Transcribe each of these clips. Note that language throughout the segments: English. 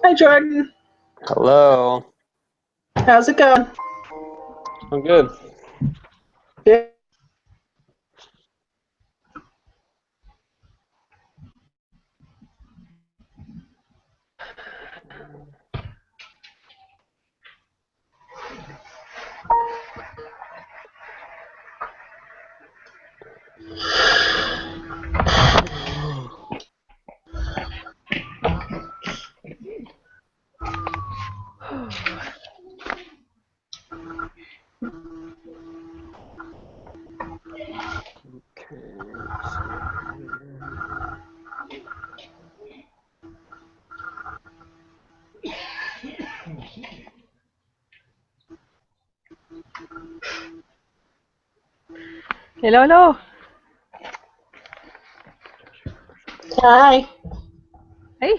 Hi, Jordan. Hello. How's it going? I'm good. Yeah. Hello, hello. Hi. Hey.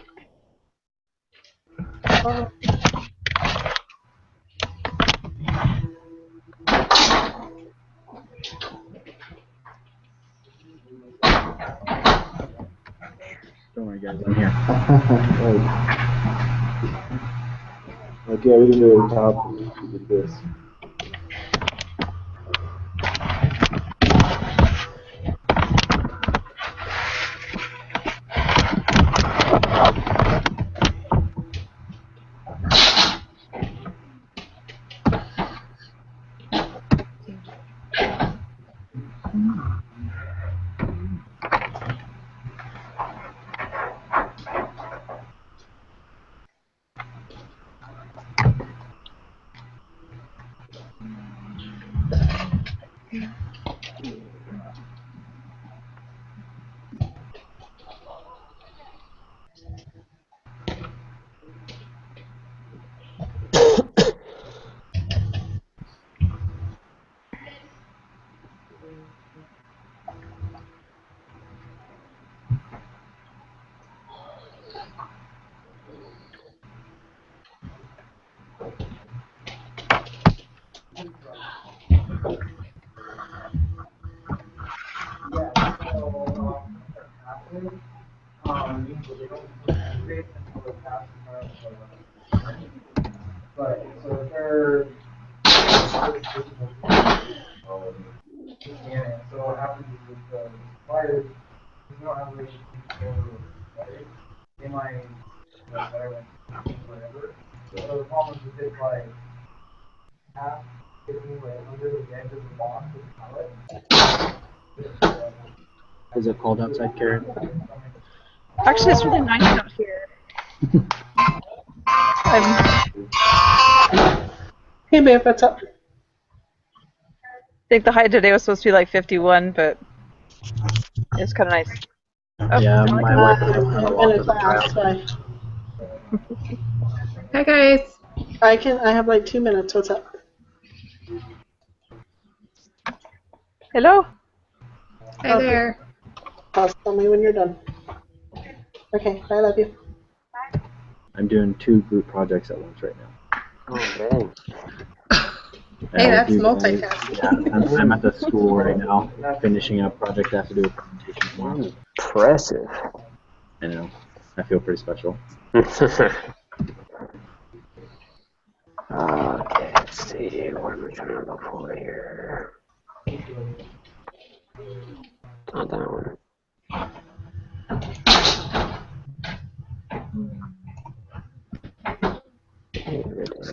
Don't worry, guys, I'm here. Okay, we can do it top. We did this. Is it cold outside, Karen? Actually, it's really nice out here. Hey, babe, what's up? I think the high today was supposed to be like 51, but it's kind of nice. Oh, Yeah, sound like my a- wife I'm and I went walk in a with the class, child. so Hi guys. I have like 2 minutes. What's up? Hello. Hi Okay. there. Tell me when you're done. Okay, I love you. I'm doing 2 group projects at once right now. Oh, dang. Hey, that's You guys- multitasking. Yeah, I'm at the school right now, finishing up a project I have to do a presentation tomorrow. Impressive. I know. I feel pretty special. Okay, let's see. What am I trying to look for here? Not that one. Here it is.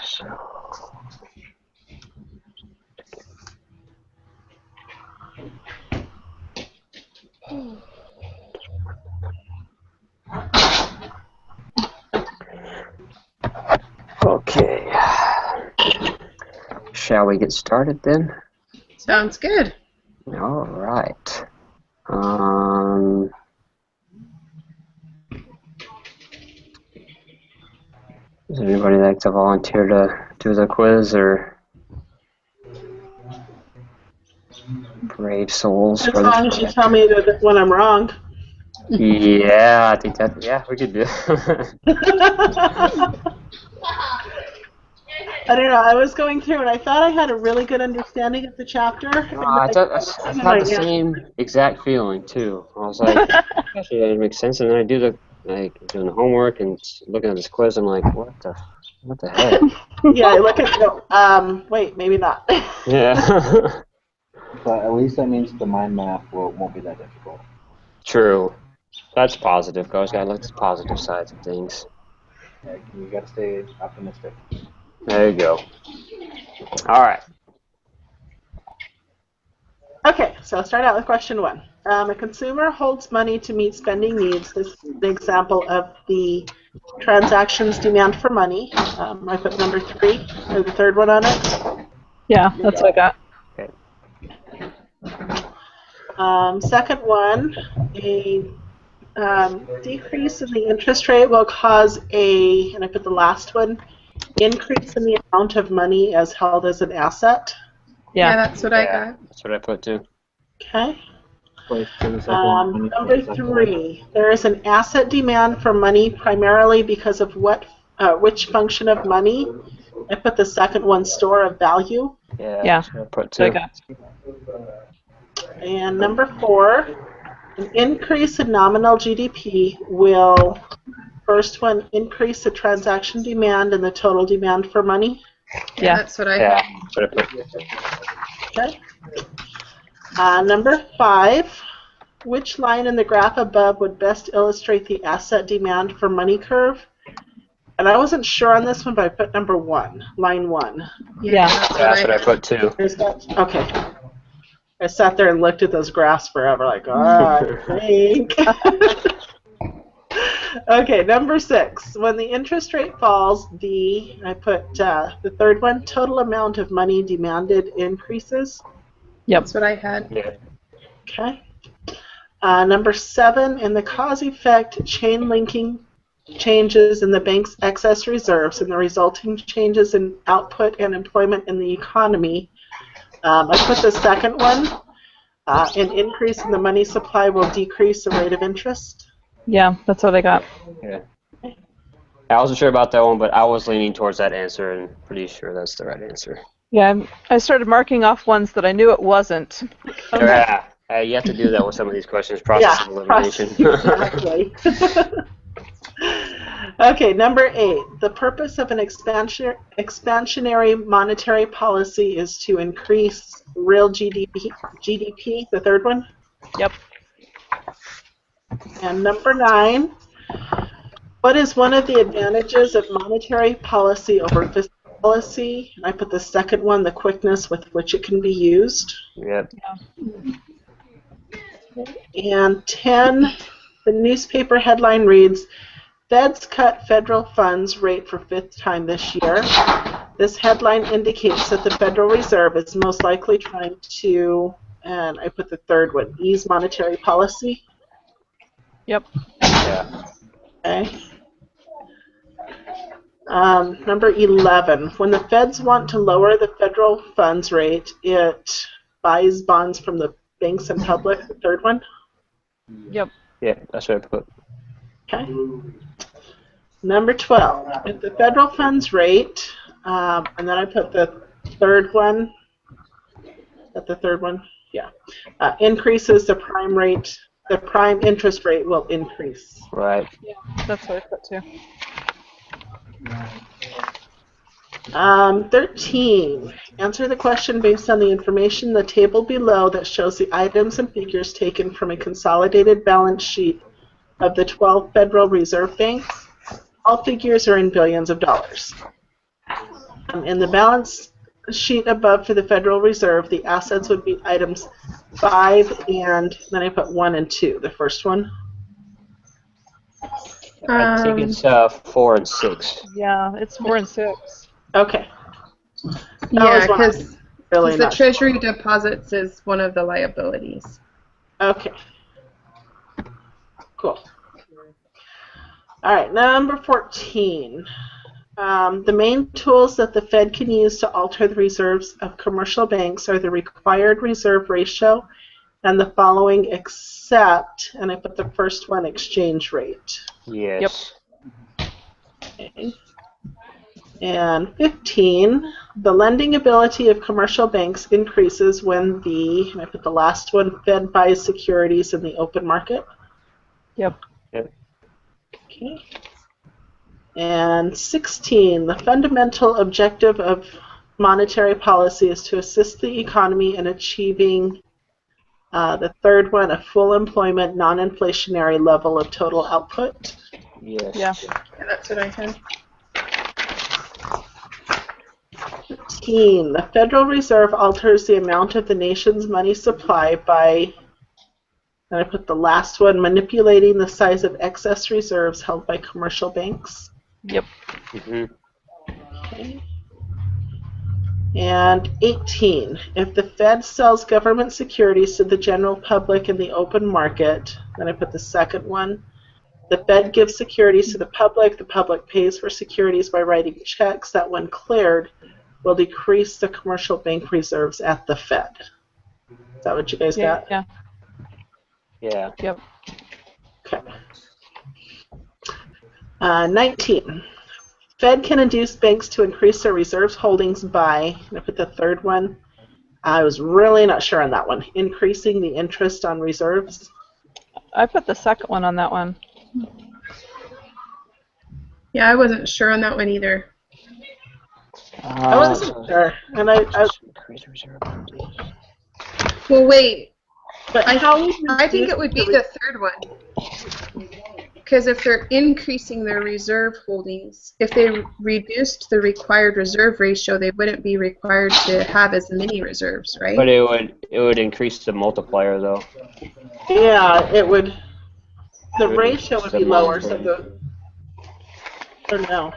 So. Okay. Shall we get started then? Sounds good. All right. Does anybody like to volunteer to do the quiz, or brave souls As for long as you the tell me that when I'm wrong. Yeah, I think that, yeah, we could do it. I don't know. I was going through and I thought I had a really good understanding of the chapter. And I've had the same exact feeling too. I was like, actually, that makes sense. And then I do doing the homework and looking at this quiz. I'm like, what the heck? Yeah, I look at wait, maybe not. Yeah. But at least that means the mind map won't be that difficult. True. That's positive. Always gotta look at the positive sides of things. Yeah, you gotta stay optimistic. There you go. All right. Okay, so I'll start out with question 1. A consumer holds money to meet spending needs. This is the example of the transactions demand for money. I put number 3, or the third one on it. Yeah, that's what I got. Second one, a decrease in the interest rate will cause and I put the last one, increase in the amount of money as held as an asset. Yeah. That's what I got. That's what I put too. Okay. Place to the second one, money for Number the second 3, there is an asset demand for money primarily because of which function of money? I put the second one, store of value. Yeah. Yeah. That's what I put That's what I too. got. And number 4, an increase in nominal GDP will, first one, increase the transaction demand and the total demand for money. Yeah. That's what I Yeah. got. That's what I put. Okay. Number 5, which line in the graph above would best illustrate the asset demand for money curve? And I wasn't sure on this one, but I put number 1, line 1. Yeah. That's what I put too. Okay. I sat there and looked at those graphs forever, like, I think. Okay, number 6. When the interest rate falls, I put the third one, total amount of money demanded increases. Yep. That's what I had. Yeah. Okay. Number 7, in the cause effect chain linking changes in the bank's excess reserves and the resulting changes in output and employment in the economy. I put the second one, an increase in the money supply will decrease the rate of interest. Yeah, that's what I got. Yeah. I wasn't sure about that one, but I was leaning towards that answer and pretty sure that's the right answer. Yeah, I started marking off ones that I knew it wasn't. Yeah. You have to do that with some of these questions, process of elimination. Exactly. Okay, number 8. The purpose of an expansionary monetary policy is to increase real GDP, the third one. Yep. And number 9. What is one of the advantages of monetary policy over fiscal policy? I put the second one, the quickness with which it can be used. Yep. And 10, the newspaper headline reads, Feds cut federal funds rate for 5th time this year. This headline indicates that the Federal Reserve is most likely trying to, and I put the third one, ease monetary policy. Yep. Yeah. Okay. Number 11, when the feds want to lower the federal funds rate, it buys bonds from the banks and public, the third one. Yep. Yeah, that's what I put. Okay. Number 12, if the federal funds rate, and then I put the third one, the third one? Yeah. Increases the prime rate, the prime interest rate will increase. Right. Yeah, that's what I put too. 13, answer the question based on the information in the table below that shows the items and figures taken from a consolidated balance sheet of the 12 Federal Reserve banks. All figures are in billions of dollars. In the balance sheet above for the Federal Reserve, the assets would be items 5 and then I put 1 and 2, the first one. I think it's 4 and 6. Yeah, it's 4 and 6. Okay. Yeah, because Really the not Treasury deposits is one of the liabilities. Okay. Cool. All right, number 14. The main tools that the Fed can use to alter the reserves of commercial banks are the required reserve ratio and the following except, and I put the first one, exchange rate. Yes. Okay. And 15, the lending ability of commercial banks increases when and I put the last one, Fed buys securities in the open market. Yep. Okay. And 16, the fundamental objective of monetary policy is to assist the economy in achieving the third one, a full employment, non-inflationary level of total output. Yes. Yeah. That's what I had. 15, the Federal Reserve alters the amount of the nation's money supply by, and I put the last one, manipulating the size of excess reserves held by commercial banks. Yep. Mm-hmm. Okay. And 18, if the Fed sells government securities to the general public in the open market, then I put the second one, the Fed gives securities to the public pays for securities by writing checks that, when cleared, will decrease the commercial bank reserves at the Fed. Is that what you guys got? Yeah. Yeah. Yep. Okay. 19. Fed can induce banks to increase their reserves holdings by, and I put the third one, I was really not sure on that one, increasing the interest on reserves. I put the second one on that one. Yeah, I wasn't sure on that one either. I wasn't sure, and I increase reserve holdings. Well, wait. but I think it would be the third one. Because if they're increasing their reserve holdings, if they reduced the required reserve ratio, they wouldn't be required to have as many reserves, right? But it would increase the multiplier though. Yeah, it would. The It would ratio increase would be the lower, so multiplier. or no.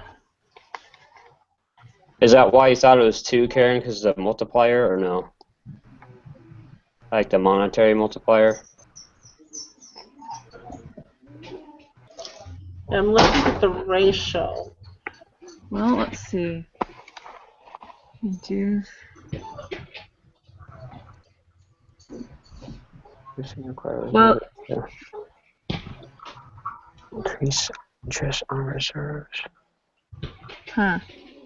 Is that why you thought it was 2, Karen? Because of the multiplier, or no? Like the monetary multiplier? I'm looking at the ratio. Well, let's see. Reduce. Well, Increase interest on reserves. huh.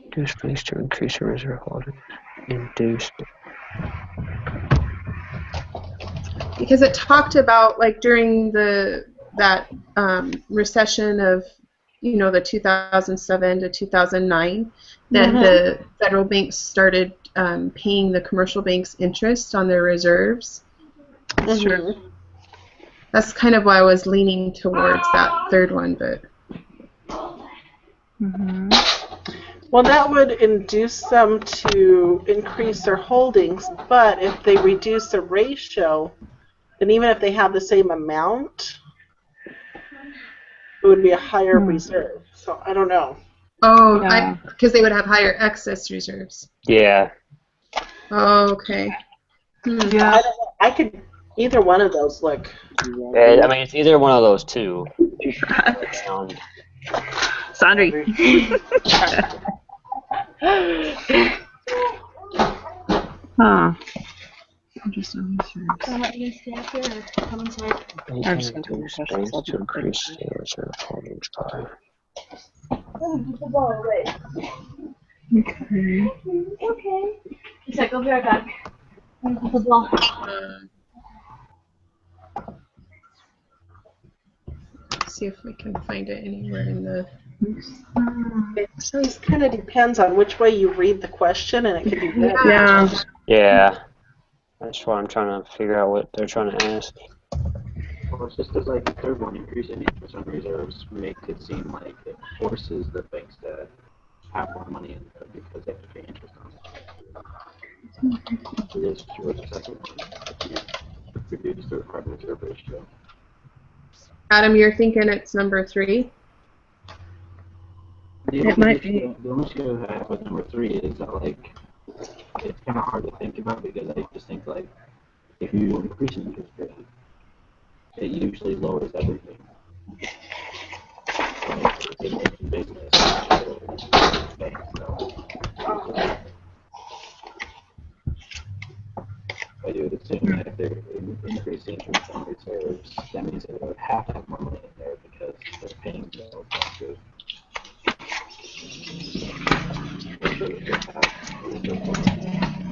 Induce banks to increase their reserve holdings. Induce. Because it talked about, like, during that recession of, the 2007 to 2009, that the federal banks started paying the commercial banks interest on their reserves. Sure. That's kind of why I was leaning towards that third one, but. Well, that would induce them to increase their holdings, but if they reduce the ratio, then even if they have the same amount, it would be a higher reserve. So I don't know. Oh, Yeah. because they would have higher excess reserves. Yeah. Oh, okay. Yeah. I don't know. I could either one of those look. I mean, it's either one of those two. Sandri. Huh. Just on I'm just going to induce banks to increase their reserve holdings by. Okay. Okay. He's like, I'll be right back. The ball. See if we can find it anywhere in the. It just kind of depends on which way you read the question, and it could be read. Yeah. Yeah. That's why I'm trying to figure out what they're trying to ask. Well, it's just because, like, the third one, increasing interest on reserves makes it seem like it forces the banks to have more money in there because they have to pay interest on it. It is true with the second one. Reduce the required reserve ratio. Adam, you're thinking it's number 3? It might be. The only issue I have with number 3 is that, like, it's kind of hard to think about because I just think, like, if you increase an interest rate, it usually lowers everything. Like, it makes business banks, so. I do assume that if they're increasing interest on reserves, that means they would have to have more money in there because they're paying those expenses.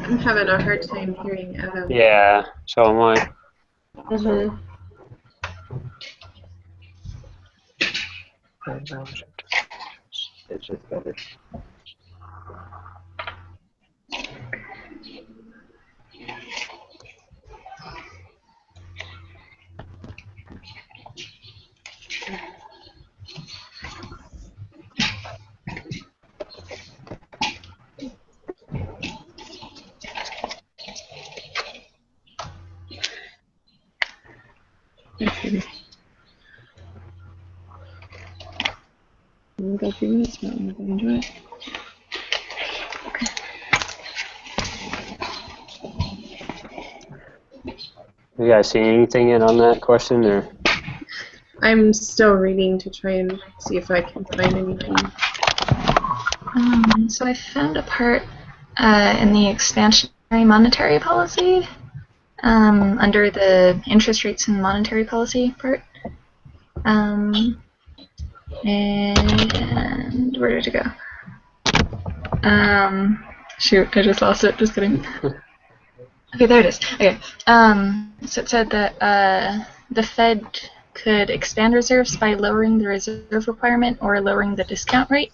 I'm having a hard time hearing Adam. Yeah, so am I. Mm-hmm. It's just better. We'll go a few minutes, but I'm gonna enjoy it. You guys see anything yet on that question, or? I'm still reading to try and see if I can find anything. So I found a part in the expansionary monetary policy under the interest rates and monetary policy part. And where did it go? Shoot, I just lost it. Just kidding. Okay, there it is. Okay. So it said that the Fed could expand reserves by lowering the reserve requirement or lowering the discount rate.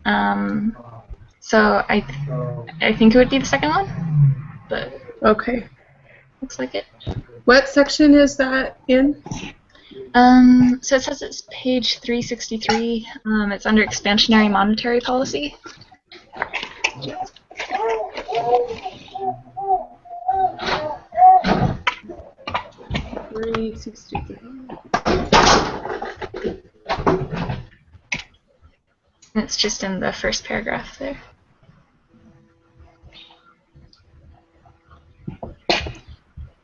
So I think it would be the second one, but Okay. looks like it. What section is that in? So it says it's page 363. It's under expansionary monetary policy. 363. And it's just in the first paragraph there.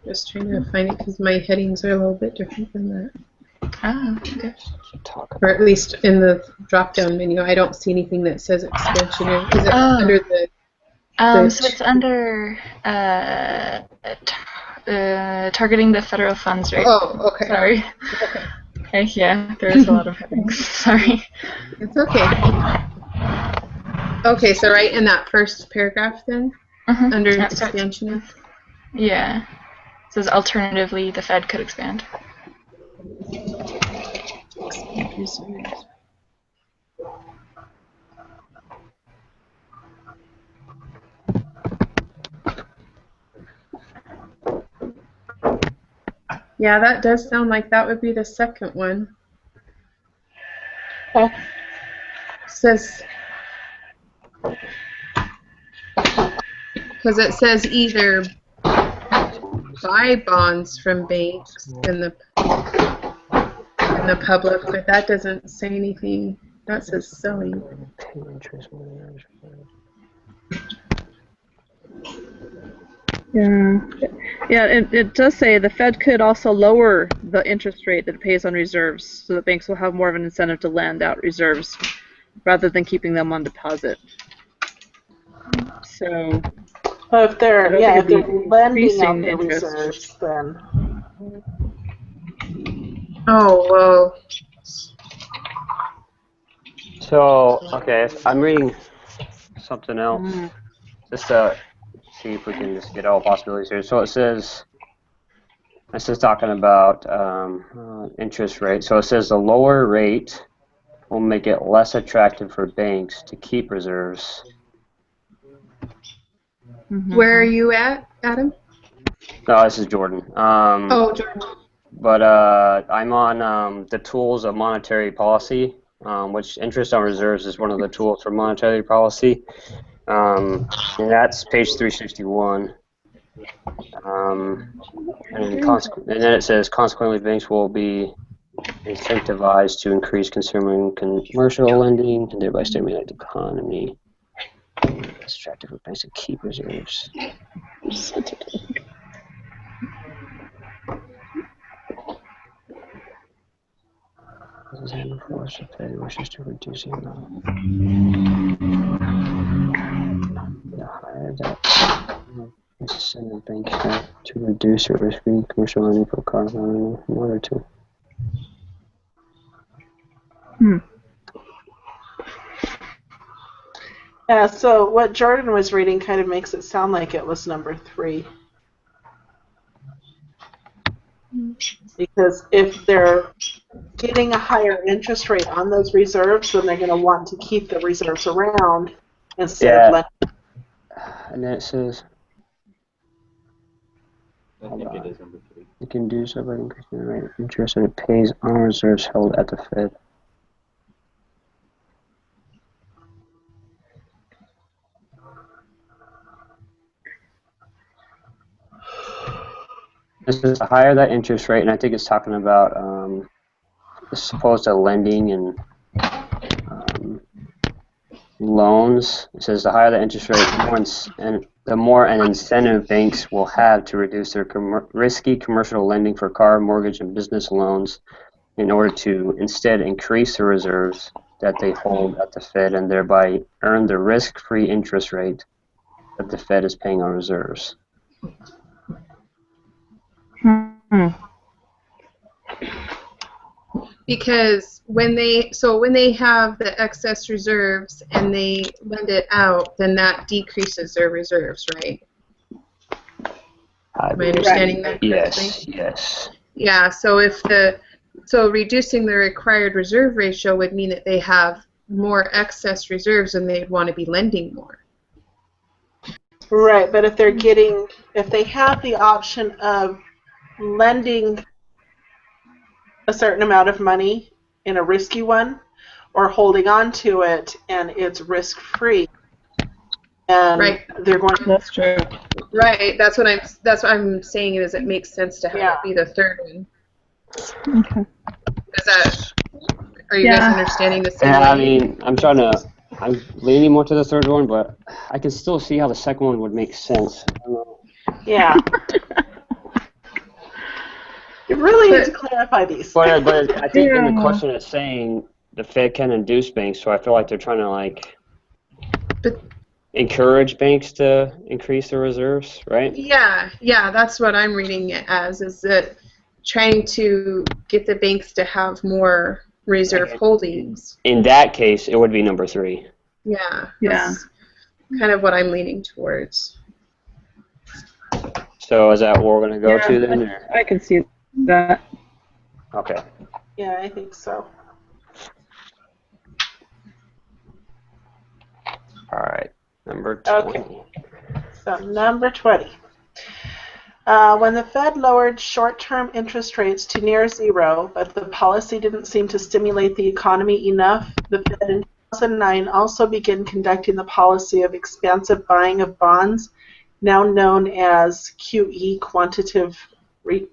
Just trying to find it because my headings are a little bit different than that. Oh, okay. Or at least in the drop-down menu, I don't see anything that says expansionary. Is it under the so it's under targeting the federal funds rate. Oh, okay. Sorry. Okay. Okay, yeah, there's a lot of headings. Sorry. It's okay. Okay, so right in that first paragraph then, under expansion. Yeah. It says alternatively, the Fed could expand. Yeah, that does sound like that would be the second one. Oh. Says, because it says either buy bonds from banks in the public, but that doesn't say anything. That says selling. Yeah, it does say the Fed could also lower the interest rate that it pays on reserves so that banks will have more of an incentive to lend out reserves rather than keeping them on deposit. So, if they're lending out increasing the interest. reserves, then. Oh, well. So, okay, I'm reading something else. Just to see if we can just get all possibilities here. So it says, this is talking about interest rate. So it says the lower rate will make it less attractive for banks to keep reserves. Where are you at, Adam? No, this is Jordan. Oh, Jordan. But I'm on the tools of monetary policy, which interest on reserves is one of the tools for monetary policy. And that's page 361. And then it says, consequently, banks will be incentivized to increase consumer and commercial lending and thereby stimulate the economy. It's attractive for banks to keep reserves. This is an enforced if the Fed wishes to reduce the amount. The higher that incentive banks have to reduce or risk-free commercial lending for cars in order to. Yeah, so what Jordan was reading kind of makes it sound like it was number 3. Because if they're getting a higher interest rate on those reserves, then they're going to want to keep the reserves around instead of lending. And then it says, I think it is number 3. it can do so by increasing the rate of interest that it pays on reserves held at the Fed. This is the higher that interest rate, and I think it's talking about as opposed to lending and loans. It says the higher the interest rate, the more an incentive banks will have to reduce their risky commercial lending for car, mortgage, and business loans in order to instead increase the reserves that they hold at the Fed and thereby earn the risk-free interest rate that the Fed is paying on reserves. Because when they have the excess reserves and they lend it out, then that decreases their reserves, right? Am I understanding that correctly? Yes. Yeah. So reducing the required reserve ratio would mean that they have more excess reserves and they'd want to be lending more. Right, but if they have the option of lending a certain amount of money in a risky one, or holding on to it and it's risk-free, and right. they're going to. That's true. Right. That's what I'm saying is it makes sense to have it be the third one. Okay. Are you guys understanding the same way? I mean, I'm leaning more to the third one, but I can still see how the second one would make sense. I don't know. Yeah. You really need to clarify these. But I think in the question it's saying the Fed can induce banks, so I feel like they're trying to encourage banks to increase their reserves, right? Yeah, that's what I'm reading it as, is that trying to get the banks to have more reserve holdings. In that case, it would be number 3. Yeah. That's kind of what I'm leaning towards. So is that what we're going to go to then? Or? I can see that. Okay. Yeah, I think so. All right. Number 20. Okay. So number 20. When the Fed lowered short-term interest rates to near zero, but the policy didn't seem to stimulate the economy enough, the Fed in 2009 also began conducting the policy of expansive buying of bonds, now known as QE, quantitative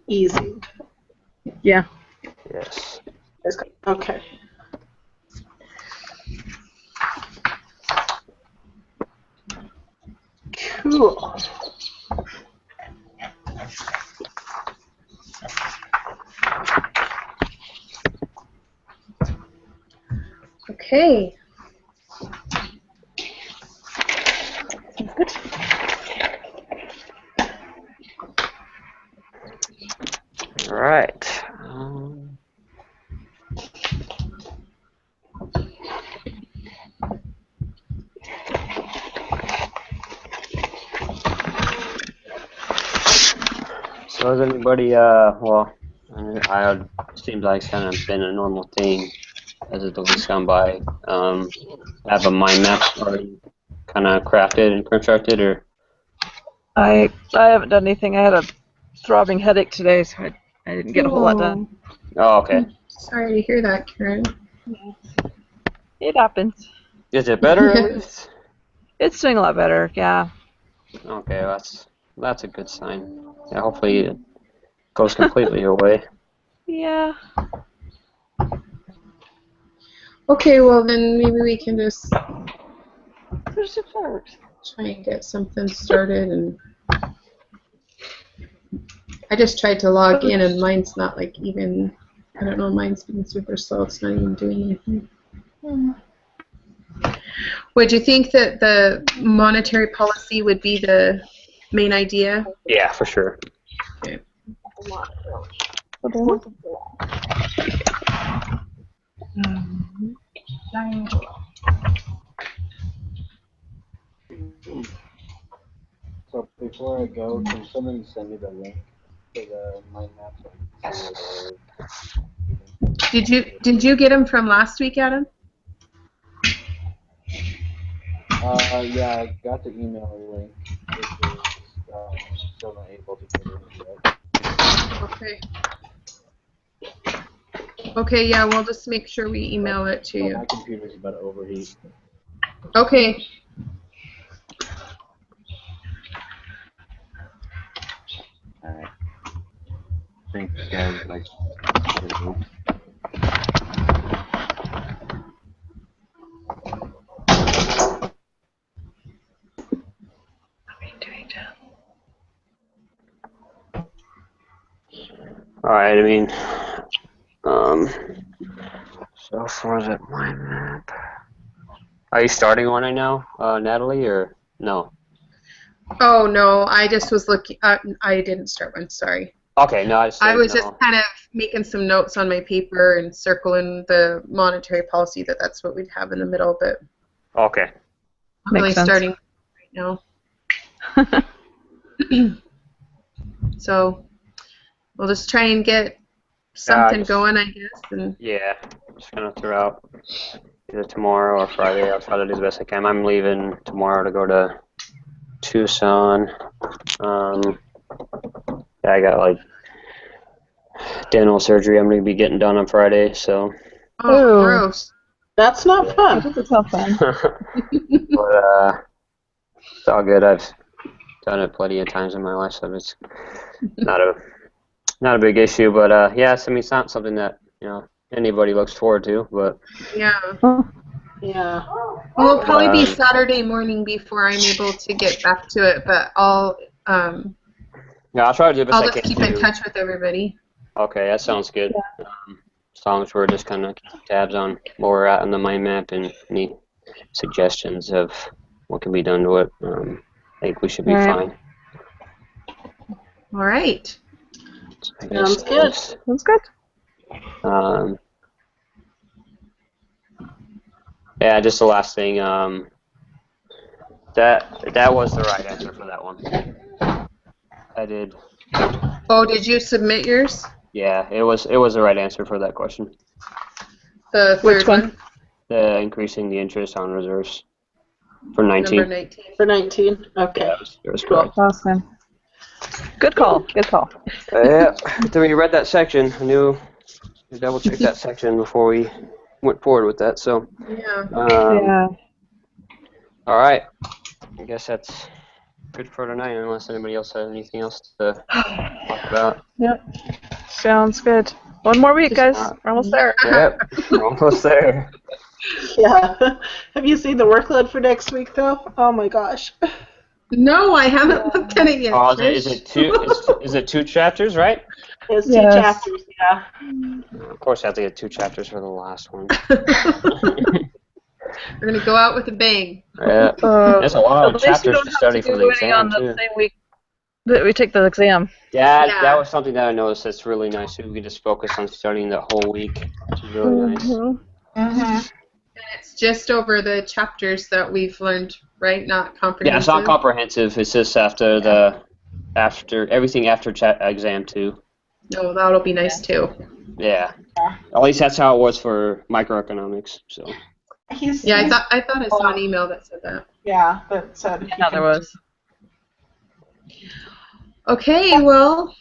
easing. Yeah. Yes. Okay. Cool. Okay. Sounds good. All right. So has anybody, it seems like it's kind of been a normal thing as the week's gone by. Have a mind map already kind of crafted and constructed, or? I haven't done anything. I had a throbbing headache today, so I didn't get a whole lot done. Oh, okay. Sorry to hear that, Karen. It happens. Is it better at least? It's doing a lot better, yeah. Okay, that's a good sign. Yeah, hopefully it goes completely away. Yeah. Okay, well then maybe we can just There's the fireworks. try and get something started. And I just tried to log in and mine's not like even, I don't know, mine's been super slow. It's not even doing anything. Would you think that the monetary policy would be the main idea? Yeah, for sure. Okay. before I go, can someone send me the link to the mind map? Did you get them from last week, Adam? Yeah, I got the email link. It's just still not able to get in yet. Okay. Okay, yeah, we'll just make sure we email it to you. My computer's about to overheat. Okay. Alright. Thanks, guys. Like, Alright, I mean, so far as that mind map. Are you starting one right now, Natalie, or no? Oh no, I just was looking. I didn't start one. Sorry. Okay, no, I was no. just kind of making some notes on my paper and circling the monetary policy that's what we'd have in the middle, but Okay. not really sense. starting right now. So we'll just try and get something just- going, I guess. And Yeah, just gonna throw out either tomorrow or Friday. I'll try to do the best I can. I'm leaving tomorrow to go to Tucson. Yeah, I got like dental surgery I'm gonna be getting done on Friday, so. oh, Ooh. gross. That's not fun. That is a tough one. But it's all good. I've done it plenty of times in my life, so it's not a big issue. But yes, I mean it's not something that anybody looks forward to. But Yeah. Oh, Yeah. Well, it'll probably be Saturday morning before I'm able to get back to it, but I'll yeah, I'll try to do the best I'll I just can keep in too. touch with everybody. Okay, that sounds good. As long as we're just kind of keeping tabs on where we're at on the mind map and any suggestions of what can be done to it, I think we should be fine. All right. I guess Sounds good. Sounds good. Yeah, just the last thing. That was the right answer for that one. I did. Oh, did you submit yours? Yeah, it was the right answer for that question. The Which third one? The increasing the interest on reserves for 19. Number 19. For 19? Okay. Yeah, it was Cool. correct. Awesome. Good call. Good call. Yeah, after when you read that section, I knew to double check that section before we went forward with that. So, Yeah. Yeah. all right. I guess that's good for tonight, unless anybody else has anything else to talk about. Yep. Sounds good. One more week, guys. We're almost there. Yep, we're almost there. Yeah. Have you seen the workload for next week, though? Oh my gosh. No, I haven't looked at it yet. Oh, Trish. is it two chapters, right? It's two Yes. chapters, yeah. Of course, I have to get 2 chapters for the last one. We're gonna go out with a bang. Yeah, that's a lot of At least chapters we don't to have study to for do the any exam on the too. same week that we take the exam. Yeah, Yeah. that was something that I noticed that's really nice. We can just focus on studying the whole week, which is really nice. And it's just over the chapters that we've learned, right? Not comprehensive. Yeah, it's not comprehensive. It's just after everything after exam 2. No, that'll be nice too. Yeah. At least that's how it was for microeconomics. So. Yeah, I thought I saw an email that said that. Yeah, that said. Yeah, there was. Okay, well,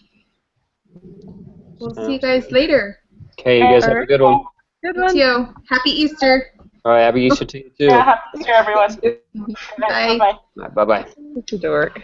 we'll see you guys later. Okay, you guys have a good one. Good You one. too. Happy Easter. All right, happy Easter to you too. Yeah, happy Easter, everyone. Bye. Bye-bye. All right, bye-bye. Get to work.